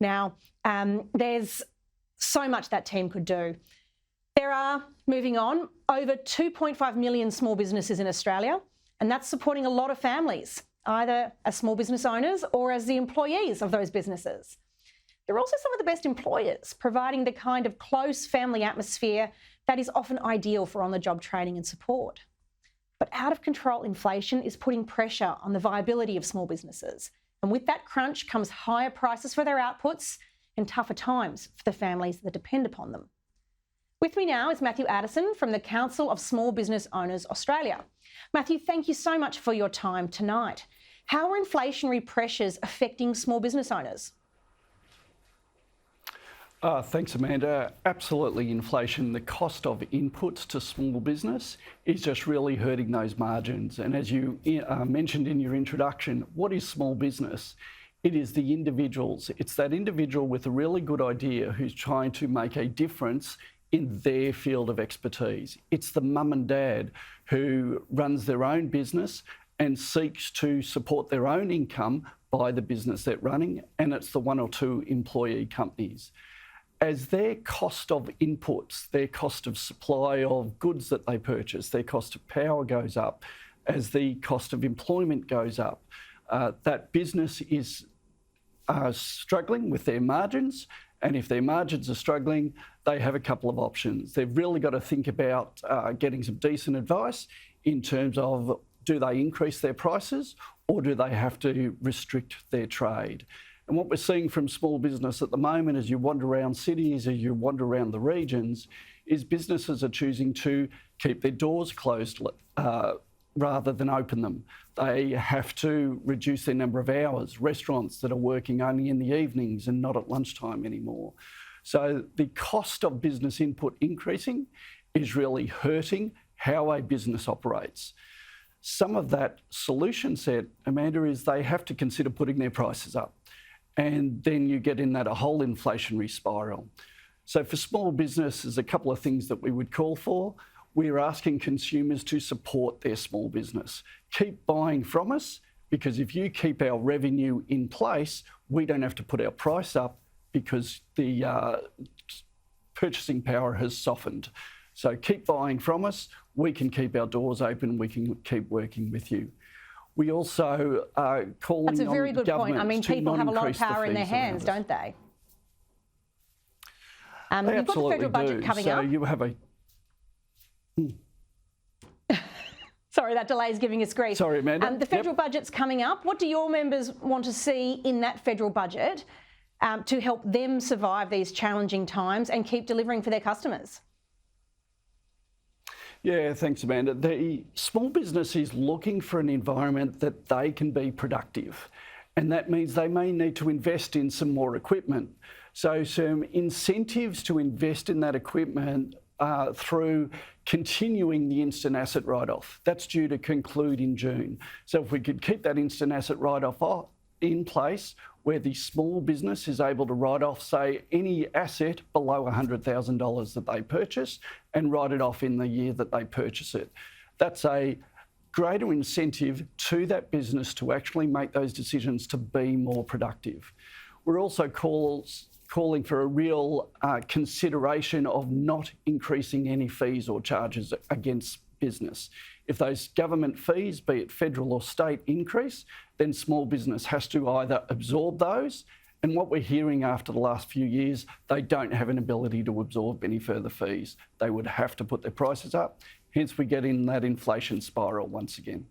Now, there's so much that team could do. There are, moving on, over 2.5 million small businesses in Australia, and that's supporting a lot of families, either as small business owners or as the employees of those businesses. They're also some of the best employers, providing the kind of close family atmosphere that is often ideal for on-the-job training and support. But out-of-control inflation is putting pressure on the viability of small businesses. And with that crunch comes higher prices for their outputs and tougher times for the families that depend upon them. With me now is Matthew Addison from the Council of Small Business Owners Australia. Matthew, thank you so much for your time tonight. How are inflationary pressures affecting small business owners? Thanks, Amanda. Absolutely, inflation, the cost of inputs to small business is just really hurting those margins. And as you mentioned in your introduction, what is small business? It is the individuals. It's that individual with a really good idea who's trying to make a difference in their field of expertise. It's the mum and dad who runs their own business and seeks to support their own income by the business they're running, and it's the one or two employee companies. As their cost of inputs, their cost of supply of goods that they purchase, their cost of power goes up, as the cost of employment goes up, that business is struggling with their margins. And if their margins are struggling, they have a couple of options. They've really got to think about getting some decent advice in terms of, do they increase their prices or do they have to restrict their trade? And what we're seeing from small business at the moment, as you wander around cities, as you wander around the regions, is businesses are choosing to keep their doors closed rather than open them. They have to reduce their number of hours. Restaurants that are working only in the evenings and not at lunchtime anymore. So the cost of business input increasing is really hurting how a business operates. Some of that solution set, Amanda, is they have to consider putting their prices up. And then you get in that a whole inflationary spiral. So for small business, there's a couple of things that we would call for. We're asking consumers to support their small business. Keep buying from us, because if you keep our revenue in place, we don't have to put our price up because the purchasing power has softened. So keep buying from us. We can keep our doors open. We can keep working with you. We also are calling on governments. That's a very good point. I mean, people have a lot of power in their hands, don't they? They you've got the federal budget coming up. So you have a... Sorry, that delay is giving us grief. Sorry, Amanda. The federal budget's coming up. What do your members want to see in that federal budget to help them survive these challenging times and keep delivering for their customers? Yeah, thanks, Amanda. The small business is looking for an environment that they can be productive, and that means they may need to invest in some more equipment. So some incentives to invest in that equipment through continuing the instant asset write-off. That's due to conclude in June. So if we could keep that instant asset write-off in place, where the small business is able to write off, say, any asset below $100,000 that they purchase and write it off in the year that they purchase it. That's a greater incentive to that business to actually make those decisions to be more productive. We're also calling for a real consideration of not increasing any fees or charges against business. If those government fees, be it federal or state, increase, then small business has to either absorb those, and what we're hearing after the last few years, they don't have an ability to absorb any further fees. They would have to put their prices up, hence we get in that inflation spiral once again.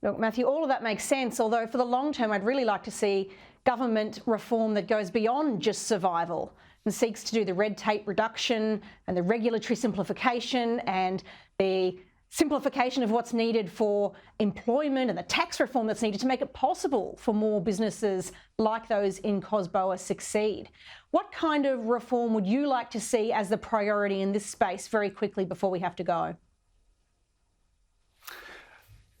Look, Matthew, all of that makes sense, although for the long term, I'd really like to see government reform that goes beyond just survival and seeks to do the red tape reduction and the regulatory simplification and the simplification of what's needed for employment and the tax reform that's needed to make it possible for more businesses like those in Cosboa succeed. What kind of reform would you like to see as the priority in this space very quickly before we have to go?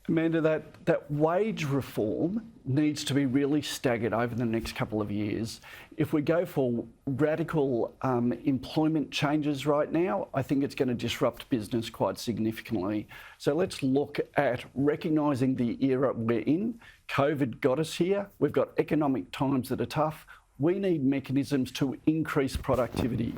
Amanda, that wage reform needs to be really staggered over the next couple of years. If we go for radical employment changes right now, I think it's going to disrupt business quite significantly. So let's look at recognising the era we're in. COVID got us here. We've got economic times that are tough. We need mechanisms to increase productivity.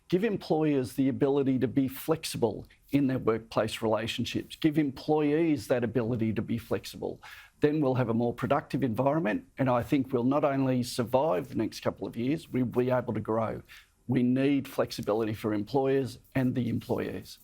Give employers the ability to be flexible in their workplace relationships. Give employees that ability to be flexible. Then we'll have a more productive environment, and I think we'll not only survive the next couple of years, we'll be able to grow. We need flexibility for employers and the employees.